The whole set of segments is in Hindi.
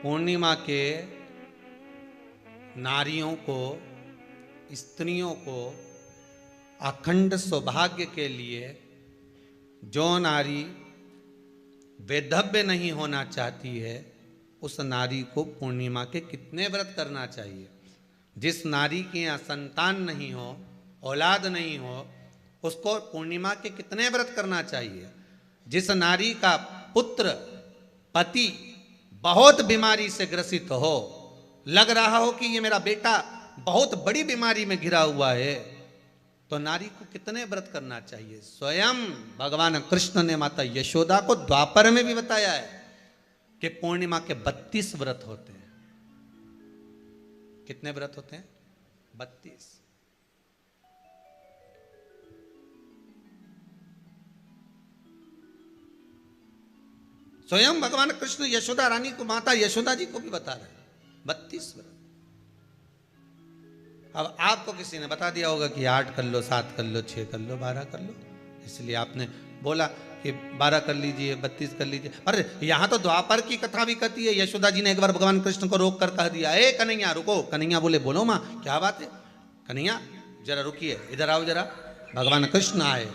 पूर्णिमा के नारियों को, स्त्रियों को अखंड सौभाग्य के लिए जो नारी वैधव्य नहीं होना चाहती है, उस नारी को पूर्णिमा के कितने व्रत करना चाहिए। जिस नारी के यहाँ संतान नहीं हो, औलाद नहीं हो, उसको पूर्णिमा के कितने व्रत करना चाहिए। जिस नारी का पुत्र, पति बहुत बीमारी से ग्रसित हो, लग रहा हो कि ये मेरा बेटा बहुत बड़ी बीमारी में घिरा हुआ है, तो नारी को कितने व्रत करना चाहिए। स्वयं भगवान कृष्ण ने माता यशोदा को द्वापर में भी बताया है कि पूर्णिमा के 32 व्रत होते हैं। कितने व्रत होते हैं? 32। स्वयं भगवान कृष्ण यशोदा रानी को, माता यशोदा जी को भी बता रहे हैं 32 व्रत। अब आपको किसी ने बता दिया होगा कि 8 कर लो, 7 कर लो, 6 कर लो, 12 कर लो, इसलिए आपने बोला कि 12 कर लीजिए, 32 कर लीजिए। अरे यहां तो द्वापर की कथा भी कहती है। यशोदा जी ने एक बार भगवान कृष्ण को रोक कर कह दिया, ए कन्हैया रुको। कन्हैया बोले, बोलो माँ क्या बात है। कन्हैया जरा रुकिए, इधर आओ जरा। भगवान कृष्ण आए।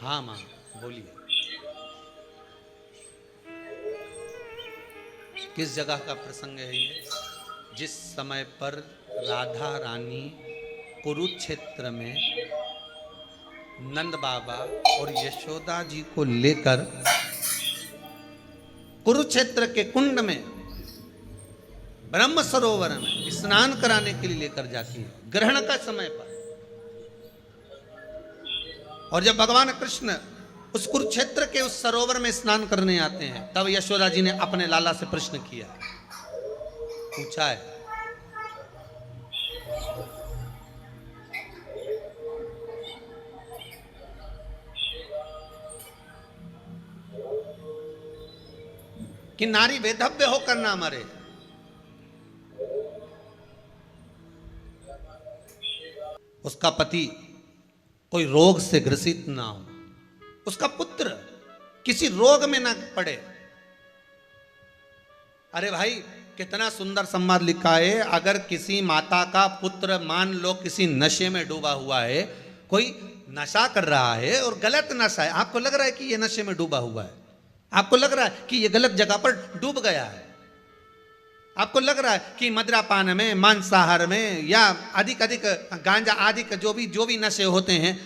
हाँ माँ बोलिए। किस जगह का प्रसंग है ये? जिस समय पर राधा रानी कुरुक्षेत्र में नंद बाबा और यशोदा जी को लेकर कुरुक्षेत्र के कुंड में, ब्रह्म सरोवर में स्नान कराने के लिए लेकर जाती है, ग्रहण का समय पर। और जब भगवान कृष्ण उस कुरुक्षेत्र के उस सरोवर में स्नान करने आते हैं, तब यशोदा जी ने अपने लाला से प्रश्न किया, पूछा है, कि नारी वैधव्य होकर ना मरे। उसका पति कोई रोग से ग्रसित ना हो, उसका पुत्र किसी रोग में ना पड़े। अरे भाई कितना सुंदर संवाद लिखा है। अगर किसी माता का पुत्र मान लो किसी नशे में डूबा हुआ है, कोई नशा कर रहा है और गलत नशा है, आपको लग रहा है कि ये नशे में डूबा हुआ है, आपको लग रहा है कि ये गलत जगह पर डूब गया है, आपको लग रहा है कि मदिरापान में, मांसाहार में या अधिक गांजा आदि का जो भी नशे होते हैं,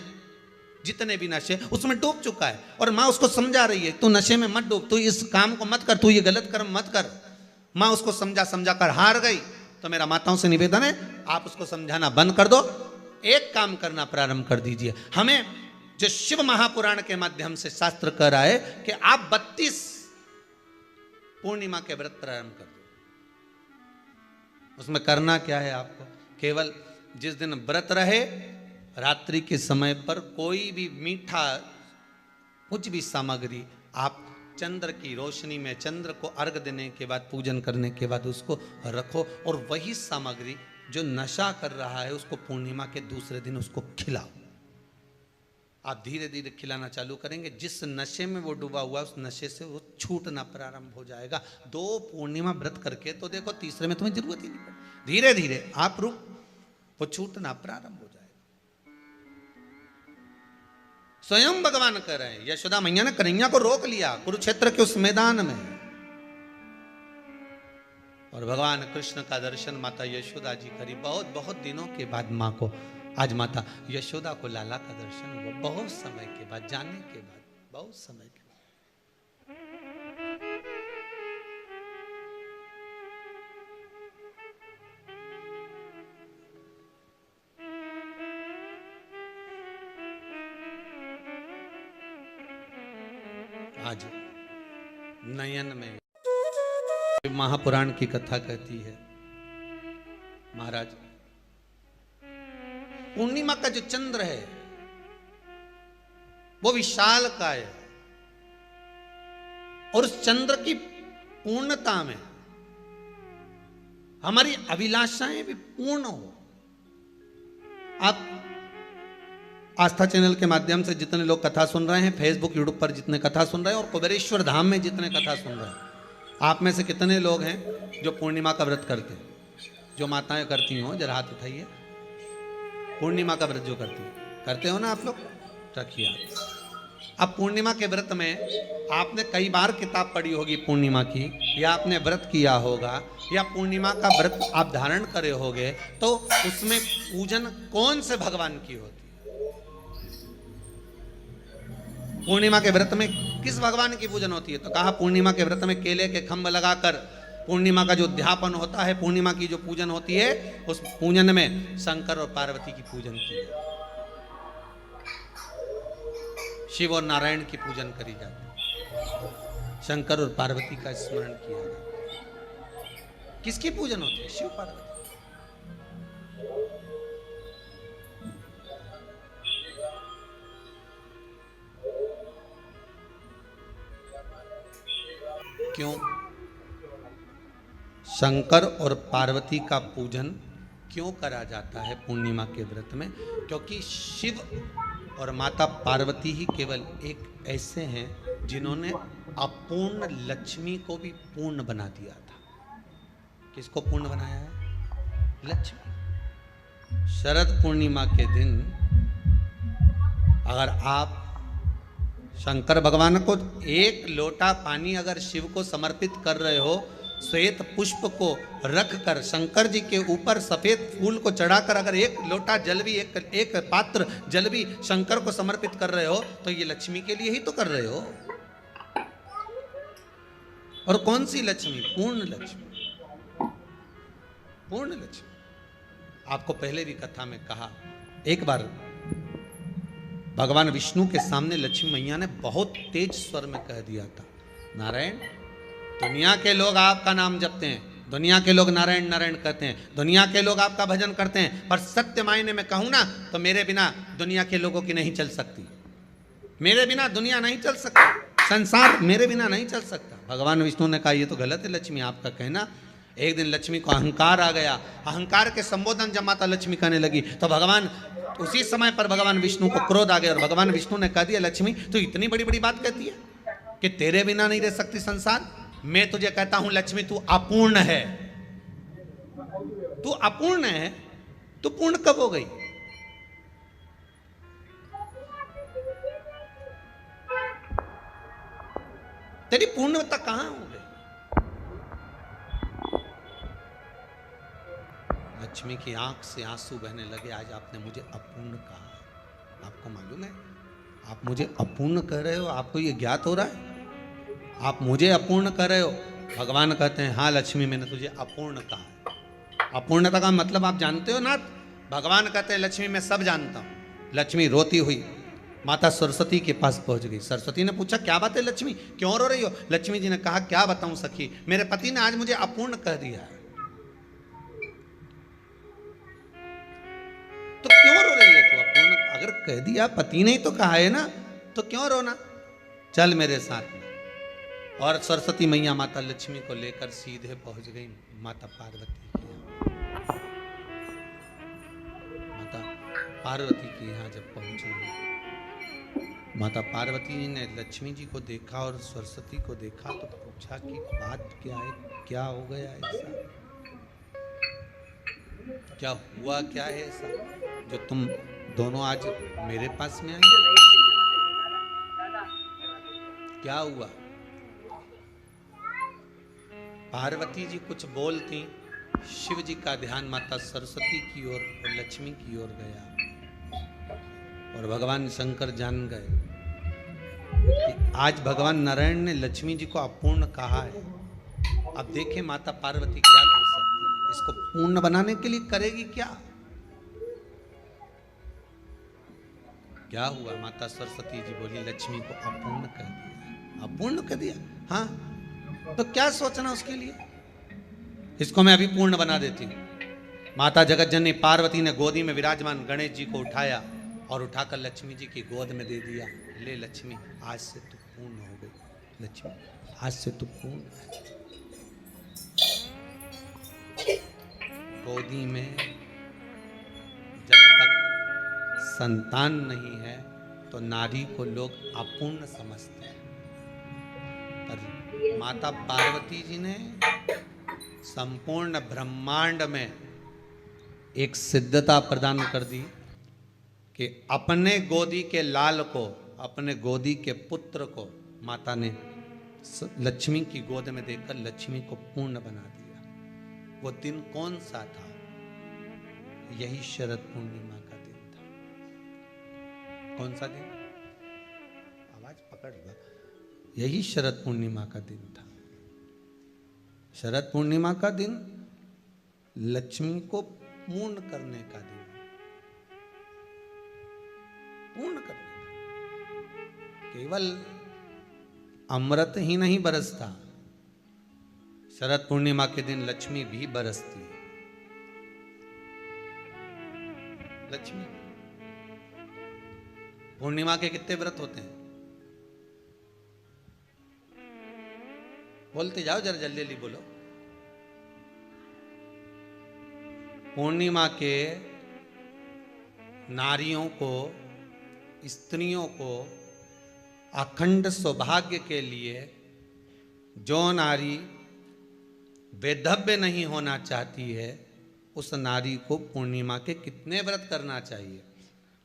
जितने भी नशे, उसमें डूब चुका है। और माँ उसको समझा रही है, तू नशे में मत डूब, तू इस काम को मत कर, तू ये गलत कर्म मत कर। माँ उसको समझा कर हार गई। तो मेरा माताओं से निवेदन है, आप उसको समझाना बंद कर दो, एक काम करना प्रारंभ कर दीजिए। हमें जो शिव महापुराण के माध्यम से शास्त्र कह रहा है कि आप 32 पूर्णिमा के व्रत प्रारंभ कर दो। उसमें करना क्या है आपको? केवल जिस दिन व्रत रहे, रात्रि के समय पर कोई भी मीठा, कुछ भी सामग्री आप चंद्र की रोशनी में, चंद्र को अर्घ देने के बाद, पूजन करने के बाद उसको रखो, और वही सामग्री जो नशा कर रहा है उसको पूर्णिमा के दूसरे दिन उसको खिलाओ। आप धीरे धीरे खिलाना चालू करेंगे, जिस नशे में वो डूबा हुआ उस नशे से वो छूटना प्रारंभ हो जाएगा। 2 पूर्णिमा व्रत करके तो देखो, तीसरे में तुम्हें जरूरत ही नहीं पड़े। धीरे धीरे आप रुक, वो छूटना प्रारंभ हो जाएगा। स्वयं भगवान कह रहे हैं, यशोदा मैया ने कन्हैया को रोक लिया कुरुक्षेत्र के उस मैदान में, और भगवान कृष्ण का दर्शन माता यशोदा जी करी। बहुत बहुत दिनों के बाद माँ को, आज माता यशोदा को लाला का दर्शन हुआ, बहुत समय के बाद, जाने के बाद, बहुत समय के बाद। आज नयन में महापुराण की कथा कहती है, महाराज पूर्णिमा का जो चंद्र है वो विशाल का है, और उस चंद्र की पूर्णता में हमारी अभिलाषाएं भी पूर्ण हो। आप आस्था चैनल के माध्यम से जितने लोग कथा सुन रहे हैं, फेसबुक यूट्यूब पर जितने कथा सुन रहे हैं, और कुबेरेश्वर धाम में जितने कथा सुन रहे हैं, आप में से कितने लोग हैं जो पूर्णिमा का व्रत करते हैं? जो माताएं करती हो जरा हाथ उठाइए। पूर्णिमा का व्रत जो करते हो ना आप लोग, रखिए आप। अब पूर्णिमा के व्रत में आपने कई बार किताब पढ़ी होगी पूर्णिमा की, या आपने व्रत किया होगा, या पूर्णिमा का व्रत आप धारण करे होगे, तो उसमें पूजन कौन से भगवान की होती है? पूर्णिमा के व्रत में किस भगवान की पूजन होती है? तो कहा पूर्णिमा के व्रत में केले के खंभ लगाकर पूर्णिमा का जो अध्यापन होता है, पूर्णिमा की जो पूजन होती है, उस पूजन में शंकर और पार्वती की पूजन की है, शिव और नारायण की पूजन करी जाती है, शंकर और पार्वती का स्मरण किया जाता है। किसकी पूजन होती है? शिव पार्वती। क्यों शंकर और पार्वती का पूजन क्यों करा जाता है पूर्णिमा के व्रत में? क्योंकि शिव और माता पार्वती ही केवल एक ऐसे हैं जिन्होंने अपूर्ण लक्ष्मी को भी पूर्ण बना दिया था। किसको पूर्ण बनाया है? लक्ष्मी। शरद पूर्णिमा के दिन अगर आप शंकर भगवान को एक लोटा पानी अगर शिव को समर्पित कर रहे हो, श्वेत पुष्प को रख कर शंकर जी के ऊपर सफेद फूल को चढ़ाकर अगर एक लोटा जल भी, एक पात्र जल भी शंकर को समर्पित कर रहे हो, तो ये लक्ष्मी के लिए ही तो कर रहे हो। और कौन सी लक्ष्मी? पूर्ण लक्ष्मी। पूर्ण लक्ष्मी। आपको पहले भी कथा में कहा, एक बार भगवान विष्णु के सामने लक्ष्मी मैया ने बहुत तेज स्वर में कह दिया था, नारायण, दुनिया के लोग आपका नाम जपते हैं, दुनिया के लोग नारायण नारायण कहते हैं, दुनिया के लोग आपका भजन करते हैं, पर सत्य मायने में कहूं ना तो मेरे बिना दुनिया के लोगों की नहीं चल सकती। मेरे बिना दुनिया नहीं चल सकती, संसार मेरे बिना नहीं चल सकता। भगवान विष्णु ने कहा, ये तो गलत है लक्ष्मी आपका कहना। एक दिन लक्ष्मी को अहंकार आ गया। अहंकार के संबोधन जब माता लक्ष्मी करने लगी तो भगवान, उसी समय पर भगवान विष्णु को क्रोध आ गया और भगवान विष्णु ने कह दिया, लक्ष्मी तू इतनी बड़ी बड़ी बात कहती है कि तेरे बिना नहीं रह सकती संसार। मैं तुझे कहता हूं लक्ष्मी, तू अपूर्ण है। तू अपूर्ण है तो पूर्ण कब हो गई? तेरी पूर्णता कहां हो गई? लक्ष्मी की आंख से आंसू बहने लगे। आज आपने मुझे अपूर्ण कहा। आपको मालूम है आप मुझे अपूर्ण कह रहे हो? आपको ये ज्ञात हो रहा है आप मुझे अपूर्ण कर रहे हो? भगवान कहते हैं, हाँ लक्ष्मी, मैंने तुझे अपूर्ण कहा। अपूर्णता का मतलब आप जानते हो ना? भगवान कहते हैं, लक्ष्मी मैं सब जानता हूं। लक्ष्मी रोती हुई माता सरस्वती के पास पहुंच गई। सरस्वती ने पूछा, क्या बात है लक्ष्मी, क्यों रो रही हो? लक्ष्मी जी ने कहा, क्या बताऊं सखी, मेरे पति ने आज मुझे अपूर्ण कह दिया है। तो क्यों रो रही है तू? अपूर्ण अगर कह दिया, पति ने ही तो कहा है ना, तो क्यों रोना? चल मेरे साथ में। और सरस्वती मैया माता लक्ष्मी को लेकर सीधे पहुंच गई माता पार्वती के यहाँ। माता पार्वती के यहाँ जब पहुंची, माता पार्वती ने लक्ष्मी जी को देखा और सरस्वती को देखा तो पूछा कि बात क्या है, क्या हो गया ऐसा, क्या हुआ, क्या है ऐसा जो तुम दोनों आज मेरे पास में आई? क्या हुआ? पार्वती जी कुछ बोलती, शिव जी का ध्यान माता सरस्वती की ओर और लक्ष्मी की ओर गया और भगवान शंकर जान गए कि आज भगवान नारायण ने लक्ष्मी जी को अपूर्ण कहा है। अब देखें माता पार्वती क्या कर सकती है, इसको पूर्ण बनाने के लिए करेगी क्या? क्या हुआ? माता सरस्वती जी बोली, लक्ष्मी को अपूर्ण कर दिया। अपूर्ण कर दिया? हाँ, तो क्या सोचना उसके लिए, इसको मैं अभी पूर्ण बना देती हूं। माता जगतजननी पार्वती ने गोदी में विराजमान गणेश जी को उठाया और उठाकर लक्ष्मी जी की गोद में दे दिया। ले लक्ष्मी, आज से तू पूर्ण हो गई। लक्ष्मी, आज से तू पूर्ण। गोदी में जब तक संतान नहीं है तो नारी को लोग अपूर्ण समझते हैं। पर माता पार्वती जी ने संपूर्ण ब्रह्मांड में एक सिद्धता प्रदान कर दी कि अपने गोदी के लाल को, अपने गोदी के पुत्र को माता ने लक्ष्मी की गोद में देकर लक्ष्मी को पूर्ण बना दिया। वो दिन कौन सा था? यही शरद पूर्णिमा का दिन था। कौन सा दिन? आवाज पकड़ लो। यही शरद पूर्णिमा का दिन था। शरद पूर्णिमा का दिन लक्ष्मी को पूर्ण करने का दिन, पूर्ण करने का। केवल अमृत ही नहीं बरसता, शरद पूर्णिमा के दिन लक्ष्मी भी बरसती है। लक्ष्मी पूर्णिमा के कितने व्रत होते हैं? बोलते जाओ, जरा जल्दी जल्दी बोलो। पूर्णिमा के नारियों को, स्त्रियों को अखंड सौभाग्य के लिए, जो नारी वेधव्य नहीं होना चाहती है, उस नारी को पूर्णिमा के कितने व्रत करना चाहिए?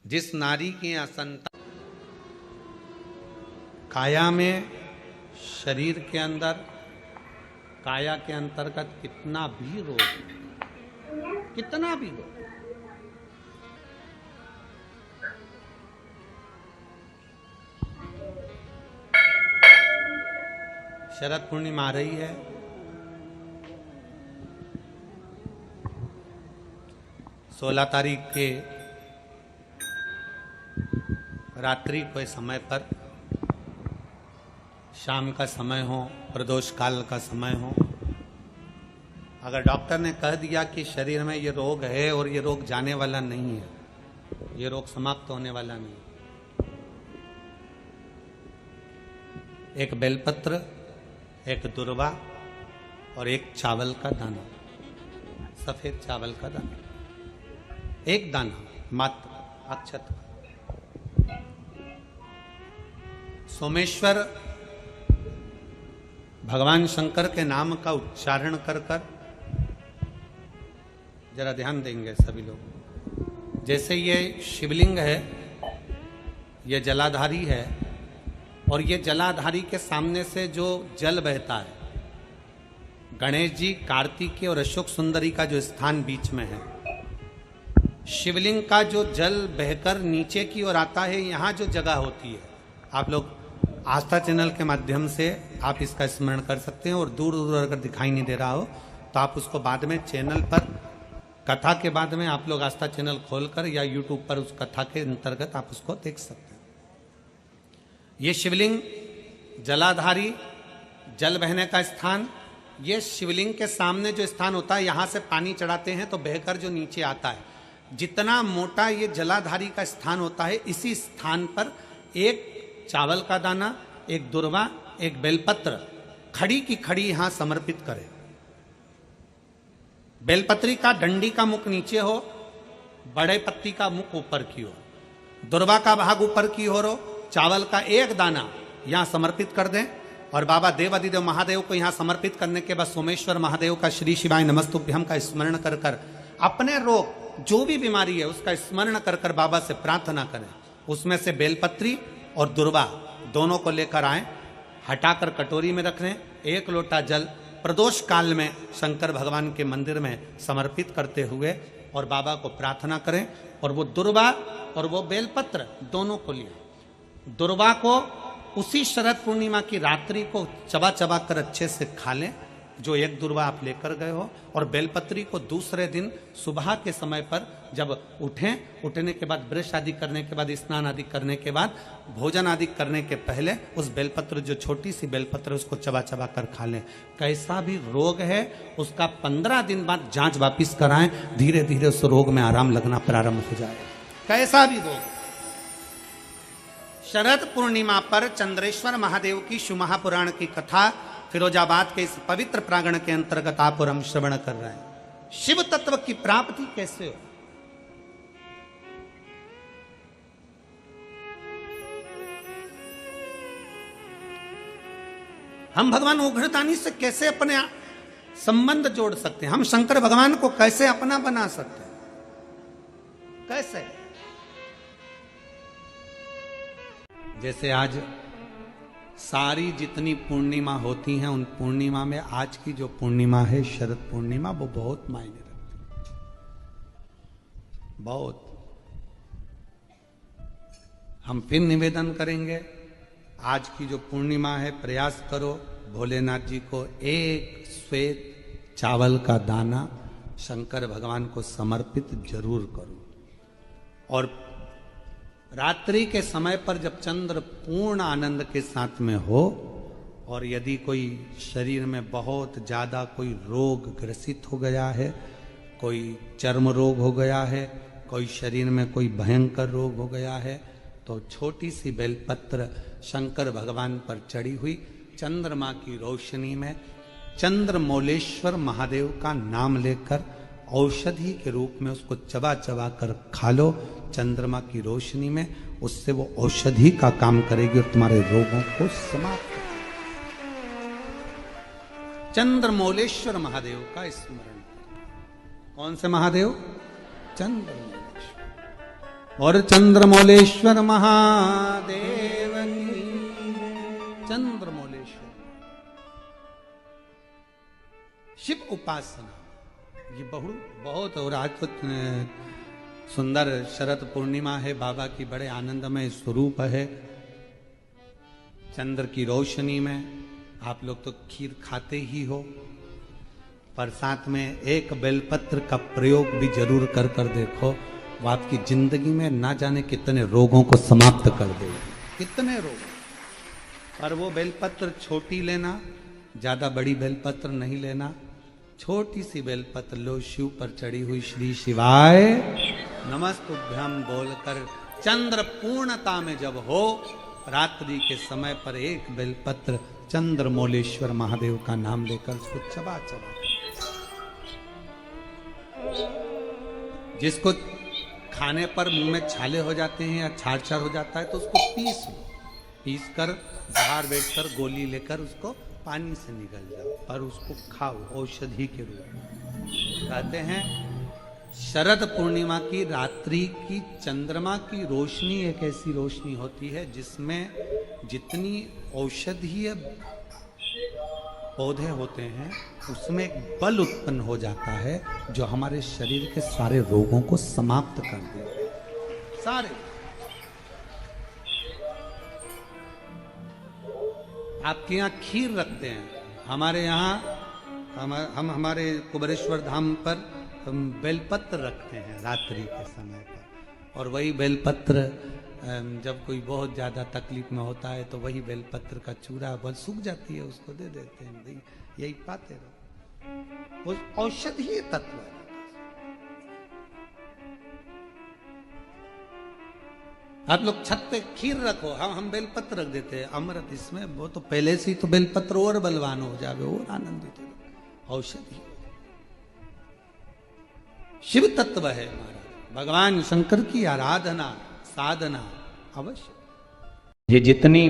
जिस नारी की यहाँ संतान, काया में, शरीर के अंदर, काया के अंतर्गत कितना भी रोग, कितना भी रोग, शरद पूर्णिमा आ रही है। सोलह तारीख के रात्रि के समय पर, शाम का समय हो, प्रदोष काल का समय हो, अगर डॉक्टर ने कह दिया कि शरीर में ये रोग है और ये रोग जाने वाला नहीं है, ये रोग समाप्त होने वाला नहीं, एक बेलपत्र, एक दुर्वा और एक चावल का दाना, सफेद चावल का दाना, एक दाना मात्र अक्षत। सोमेश्वर भगवान शंकर के नाम का उच्चारण कर कर, जरा ध्यान देंगे सभी लोग। जैसे ये शिवलिंग है, ये जलाधारी है, और ये जलाधारी के सामने से जो जल बहता है, गणेश जी, कार्तिकेय और अशोक सुंदरी का जो स्थान बीच में है, शिवलिंग का जो जल बहकर नीचे की ओर आता है, यहाँ जो जगह होती है, आप लोग आस्था चैनल के माध्यम से आप इसका स्मरण कर सकते हैं। और दूर दूर अगर दिखाई नहीं दे रहा हो तो आप उसको बाद में चैनल पर, कथा के बाद में आप लोग आस्था चैनल खोलकर या यूट्यूब पर उस कथा के अंतर्गत आप उसको देख सकते हैं। ये शिवलिंग, जलाधारी, जल बहने का स्थान, ये शिवलिंग के सामने जो स्थान होता है, यहाँ से पानी चढ़ाते हैं तो बहकर जो नीचे आता है, जितना मोटा ये जलाधारी का स्थान होता है, इसी स्थान पर एक चावल का दाना, एक दुर्वा, एक बेलपत्र खड़ी की खड़ी यहां समर्पित करें। बेलपत्री का डंडी का मुख नीचे हो, बड़े पत्ती का मुख ऊपर की हो, दुर्वा का भाग ऊपर की हो, चावल का एक दाना यहां समर्पित कर दें। और बाबा देवादिदेव महादेव को यहां समर्पित करने के बाद सोमेश्वर महादेव का श्री शिवाय नमस्तुभ्यम का स्मरण कर कर अपने रोग, जो भी बीमारी है उसका स्मरण कर कर बाबा से प्रार्थना करें। उसमें से बेलपत्री और दुर्वा दोनों को लेकर आए, हटाकर कटोरी में रख लें। एक लोटा जल प्रदोष काल में शंकर भगवान के मंदिर में समर्पित करते हुए और बाबा को प्रार्थना करें। और वो दुर्वा और वो बेलपत्र दोनों को लिया। दुर्वा को उसी शरद पूर्णिमा की रात्रि को चबा चबा कर अच्छे से खा लें, जो एक दुर्वा आप लेकर गए हो। और बेलपत्री को दूसरे दिन सुबह के समय पर जब उठने के बाद, ब्रश आदि करने के बाद, स्नान आदि करने के बाद, भोजन आदि करने के पहले उस बेलपत्र, जो छोटी सी बेलपत्र, उसको चबा चबा कर खा लें। कैसा भी रोग है उसका 15 दिन बाद जांच वापिस कराएं, धीरे धीरे उस रोग में आराम लगना प्रारंभ हो जाए। कैसा भी रोग। शरद पूर्णिमा पर चंद्रेश्वर महादेव की शिव महापुराण की कथा फिरोजाबाद के इस पवित्र प्रांगण के अंतर्गत आप और हम श्रवण कर रहे हैं। शिव तत्व की प्राप्ति कैसे हो? हम भगवान उग्रतानी से कैसे अपने संबंध जोड़ सकते हैं? हम शंकर भगवान को कैसे अपना बना सकते हैं? कैसे? जैसे आज सारी जितनी पूर्णिमा होती हैं, उन पूर्णिमा में आज की जो पूर्णिमा है शरद पूर्णिमा, वो बहुत मायने रखती है, बहुत। हम फिर निवेदन करेंगे, आज की जो पूर्णिमा है, प्रयास करो भोलेनाथ जी को एक श्वेत चावल का दाना शंकर भगवान को समर्पित जरूर करो। और रात्रि के समय पर जब चंद्र पूर्ण आनंद के साथ में हो, और यदि कोई शरीर में बहुत ज़्यादा कोई रोग ग्रसित हो गया है, कोई चर्म रोग हो गया है, कोई शरीर में कोई भयंकर रोग हो गया है, तो छोटी सी बेलपत्र शंकर भगवान पर चढ़ी हुई चंद्रमा की रोशनी में चंद्रमौलेश्वर महादेव का नाम लेकर औषधि के रूप में उसको चबा चबा कर खा लो चंद्रमा की रोशनी में। उससे वो औषधि का काम करेगी और तुम्हारे रोगों को समाप्त करेगी। चंद्रमौलेश्वर महादेव का स्मरण। कौन से महादेव? चंद्रमौलेश्वर। और चंद्रमौलेश्वर महादेव की चंद्रमौलेश्वर शिव उपासना ये बहुत। और आज तो सुंदर शरद पूर्णिमा है, बाबा की बड़े आनंदमय स्वरूप है। चंद्र की रोशनी में आप लोग तो खीर खाते ही हो, पर साथ में एक बेलपत्र का प्रयोग भी जरूर कर देखो, वो आपकी जिंदगी में ना जाने कितने रोगों को समाप्त कर देगी, कितने रोग। पर वो बेलपत्र छोटी लेना, ज्यादा बड़ी बेलपत्र नहीं लेना, छोटी सी बेलपत्र लो, शिव पर चढ़ी हुई श्री शिवाय नमस्तुभ्यम बोलकर चंद्र पूर्णता में जब हो, रात्रि के समय पर एक बेलपत्र चंद्रमौलेश्वर महादेव का नाम लेकर उसको चबा चबा, जिसको खाने पर मुंह में छाले हो जाते हैं या छाड़ छाड़ हो जाता है तो उसको पीस लो, पीस कर बाहर बैठकर गोली लेकर उसको पानी से निकल जाओ, पर उसको खाओ औषधि के रूप में। कहते हैं शरद पूर्णिमा की रात्रि की चंद्रमा की रोशनी एक ऐसी रोशनी होती है जिसमें जितनी औषधीय पौधे होते हैं उसमें एक बल उत्पन्न हो जाता है जो हमारे शरीर के सारे रोगों को समाप्त कर देता है, सारे। आपके यहाँ खीर रखते हैं, हमारे यहाँ हम हमारे कुबेरेश्वर धाम पर हम बेलपत्र रखते हैं रात्रि के समय पर। और वही बेलपत्र जब कोई बहुत ज़्यादा तकलीफ में होता है तो वही बेलपत्र का चूरा बहुत सूख जाती है, उसको दे देते हैं, यही पाते रहो, वो औषधीय तत्व है। आप लोग छत पे खीर रखो, हम बेलपत्र रख देते हैं, अमृत इसमें, वो तो पहले से ही तो बेलपत्र और बलवान हो जावे और आनंदित हो। औषधि शिव तत्व है महाराज, भगवान शंकर की आराधना साधना अवश्य। ये जितनी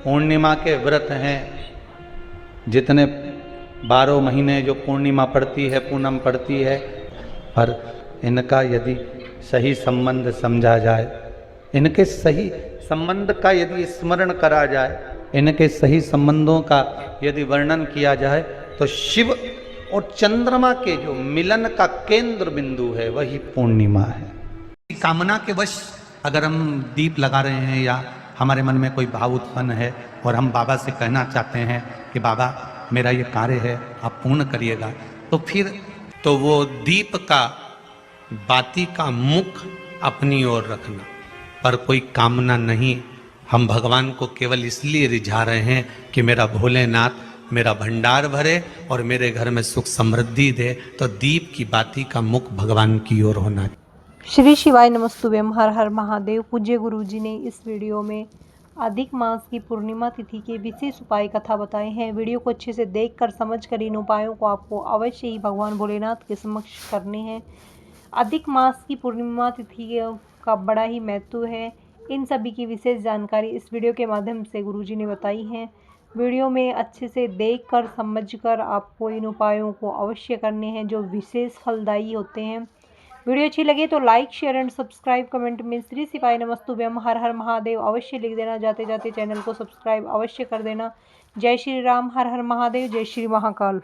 पूर्णिमा के व्रत हैं, जितने 12 महीने जो पूर्णिमा पड़ती है, पूनम पड़ती है, पर इनका यदि सही संबंध समझा जाए, इनके सही संबंध का यदि स्मरण करा जाए, इनके सही संबंधों का यदि वर्णन किया जाए, तो शिव और चंद्रमा के जो मिलन का केंद्र बिंदु है वही पूर्णिमा है। कामना के वश अगर हम दीप लगा रहे हैं या हमारे मन में कोई भाव उत्पन्न है और हम बाबा से कहना चाहते हैं कि बाबा मेरा ये कार्य है आप पूर्ण करिएगा, तो फिर तो वो दीप का बाती का मुख अपनी ओर रखना, पर कोई कामना नहीं। हम भगवान को केवल इसलिए रिझा रहे हैं कि मेरा भोलेनाथ मेरा भंडार भरे और मेरे घर में सुख समृद्धि दे, तो दीप की बाती का मुख भगवान की ओर होना। श्री शिवाय नमस्तुभ्यम, हर हर महादेव। पूज्य गुरुजी ने इस वीडियो में अधिक मास की पूर्णिमा तिथि के विशेष उपाय कथा बताए हैं। वीडियो को अच्छे से देखकर समझकर इन उपायों को आपको अवश्य ही भगवान भोलेनाथ के समक्ष करने हैं। अधिक मास की पूर्णिमा तिथि का बड़ा ही महत्व है। इन सभी की विशेष जानकारी इस वीडियो के माध्यम से गुरुजी ने बताई है। वीडियो में अच्छे से देखकर समझकर आपको इन उपायों को अवश्य करने हैं जो विशेष फलदायी होते हैं। वीडियो अच्छी लगे तो like share and subscribe, comment में श्री शिवाय नमस्तुभ्यम हर हर महादेव अवश्य लिख देना। जाते जाते चैनल को सब्सक्राइब अवश्य कर देना। जय श्री राम, हर हर महादेव, जय श्री महाकाल।